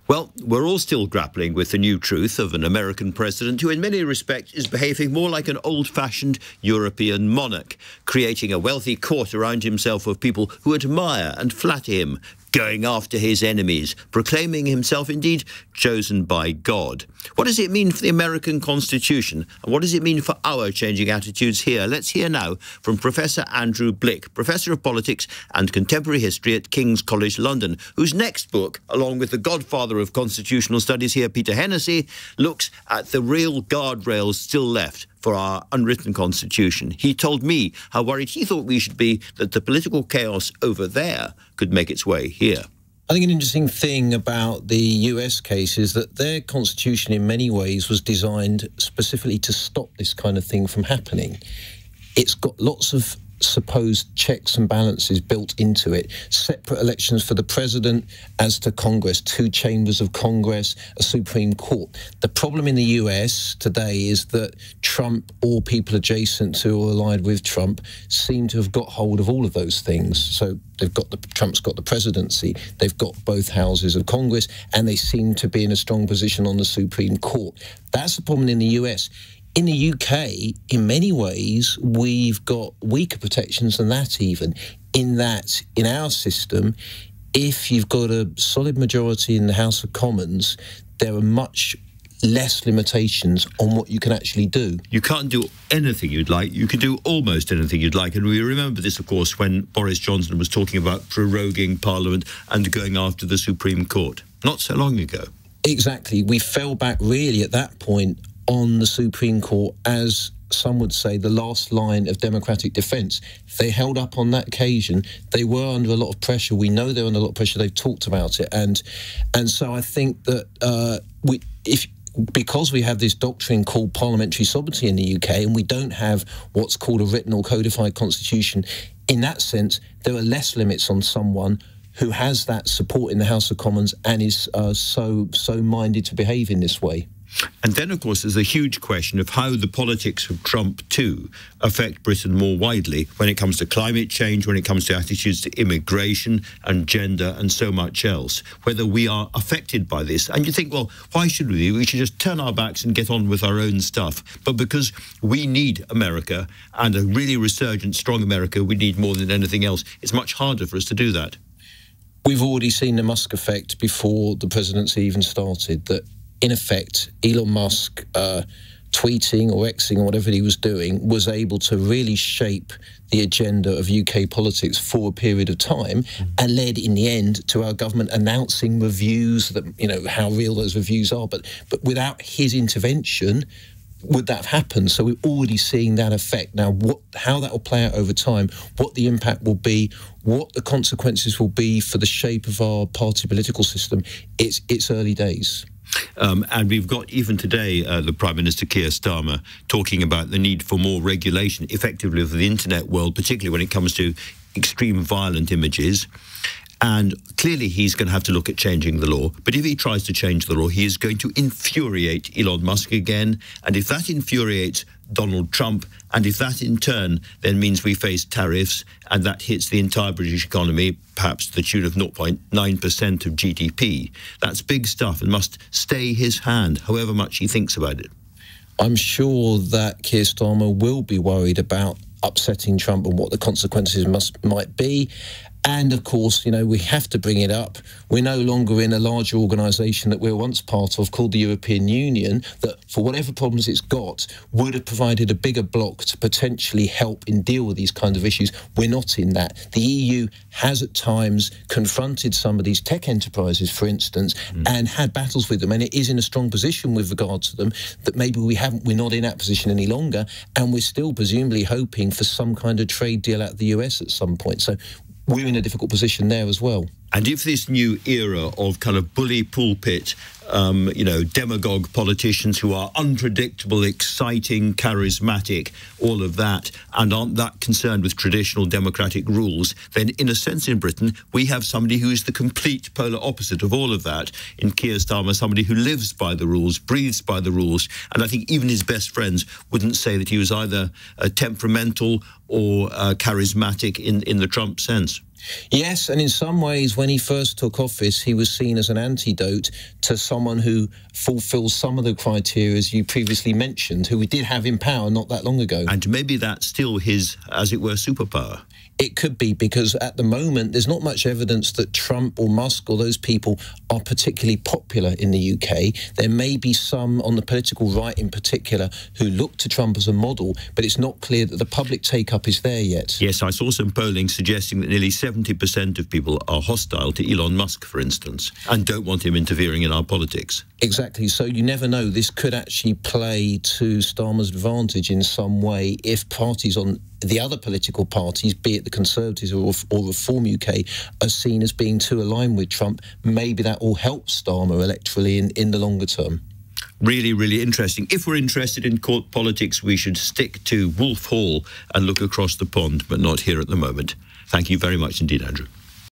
Well, we're all still grappling with the new truth of an American president who in many respects is behaving more like an old-fashioned European monarch, creating a wealthy court around himself of people who admire and flatter him, going after his enemies, proclaiming himself indeed chosen by God. What does it mean for the American Constitution? And what does it mean for our changing attitudes here? Let's hear now from Professor Andrew Blick, Professor of Politics and Contemporary History at King's College London, whose next book, along with the godfather of constitutional studies here, Peter Hennessy, looks at the real guardrails still left for our unwritten constitution. He told me how worried he thought we should be that the political chaos over there could make its way here. I think an interesting thing about the US case is that their constitution in many ways was designed specifically to stop this kind of thing from happening. It's got lots of supposed checks and balances built into it, separate elections for the president as to Congress, 2 chambers of Congress, a Supreme Court. The problem in the US today is that Trump or people adjacent to or allied with Trump seem to have got hold of all of those things. So Trump's got the presidency, they've got both houses of Congress, and they seem to be in a strong position on the Supreme Court. That's the problem in the US. In the UK, in many ways, we've got weaker protections than that even, in that in our system, if you've got a solid majority in the House of Commons, there are much less limitations on what you can actually do. You can't do anything you'd like. You can do almost anything you'd like. And we remember this, of course, when Boris Johnson was talking about proroguing Parliament and going after the Supreme Court. Not so long ago. Exactly. We fell back really at that point on the Supreme Court as, some would say, the last line of democratic defence. They held up on that occasion. They were under a lot of pressure. We know they're under a lot of pressure. They've talked about it. And so I think that because we have this doctrine called parliamentary sovereignty in the UK, and we don't have what's called a written or codified constitution, in that sense, there are less limits on someone who has that support in the House of Commons and is so minded to behave in this way. And then, of course, there's a huge question of how the politics of Trump, too, affect Britain more widely when it comes to climate change, when it comes to attitudes to immigration and gender and so much else, whether we are affected by this. And you think, well, why should we? We should just turn our backs and get on with our own stuff. But because we need America, and a really resurgent, strong America, we need more than anything else, it's much harder for us to do that. We've already seen the Musk effect before the presidency even started, that in effect, Elon Musk tweeting or Xing or whatever he was doing was able to really shape the agenda of UK politics for a period of time and led in the end to our government announcing reviews that, you know, how real those reviews are. But without his intervention, would that have happened? So we're already seeing that effect. Now, how that will play out over time, what the impact will be, what the consequences will be for the shape of our party political system, it's early days. And we've got, even today, the Prime Minister Keir Starmer talking about the need for more regulation, effectively, of the internet world, particularly when it comes to extreme violent images. And clearly he's going to have to look at changing the law. But if he tries to change the law, he is going to infuriate Elon Musk again. And if that infuriates Donald Trump, and if that in turn then means we face tariffs, and that hits the entire British economy, perhaps to the tune of 0.9% of GDP, that's big stuff and must stay his hand, however much he thinks about it. I'm sure that Keir Starmer will be worried about upsetting Trump and what the consequences might be. And, of course, you know, we have to bring it up. We're no longer in a larger organisation that we were once part of called the European Union that, for whatever problems it's got, would have provided a bigger bloc to potentially help in deal with these kinds of issues. We're not in that. The EU has at times confronted some of these tech enterprises, for instance, and had battles with them, and it is in a strong position with regard to them that maybe we're not in that position any longer, and we're still presumably hoping for some kind of trade deal out of the US at some point. So we're in a difficult position there as well. And if this new era of kind of bully pulpit, you know, demagogue politicians who are unpredictable, exciting, charismatic, all of that, and aren't that concerned with traditional democratic rules, then in a sense in Britain, we have somebody who is the complete polar opposite of all of that in Keir Starmer, somebody who lives by the rules, breathes by the rules. And I think even his best friends wouldn't say that he was either temperamental or charismatic in the Trump sense. Yes, and in some ways, when he first took office, he was seen as an antidote to someone who fulfills some of the criteria you previously mentioned, who we did have in power not that long ago. And maybe that's still his, as it were, superpower. It could be, because at the moment there's not much evidence that Trump or Musk or those people are particularly popular in the UK. There may be some on the political right in particular who look to Trump as a model, but it's not clear that the public take-up is there yet. Yes, I saw some polling suggesting that nearly 70% of people are hostile to Elon Musk, for instance, and don't want him interfering in our politics. Exactly. So you never know. This could actually play to Starmer's advantage in some way if parties on the other political parties, be it the Conservatives or Reform UK, are seen as being too aligned with Trump. Maybe that will help Starmer electorally in the longer term. Really, really interesting. If we're interested in court politics, we should stick to Wolf Hall and look across the pond, but not here at the moment. Thank you very much indeed, Andrew.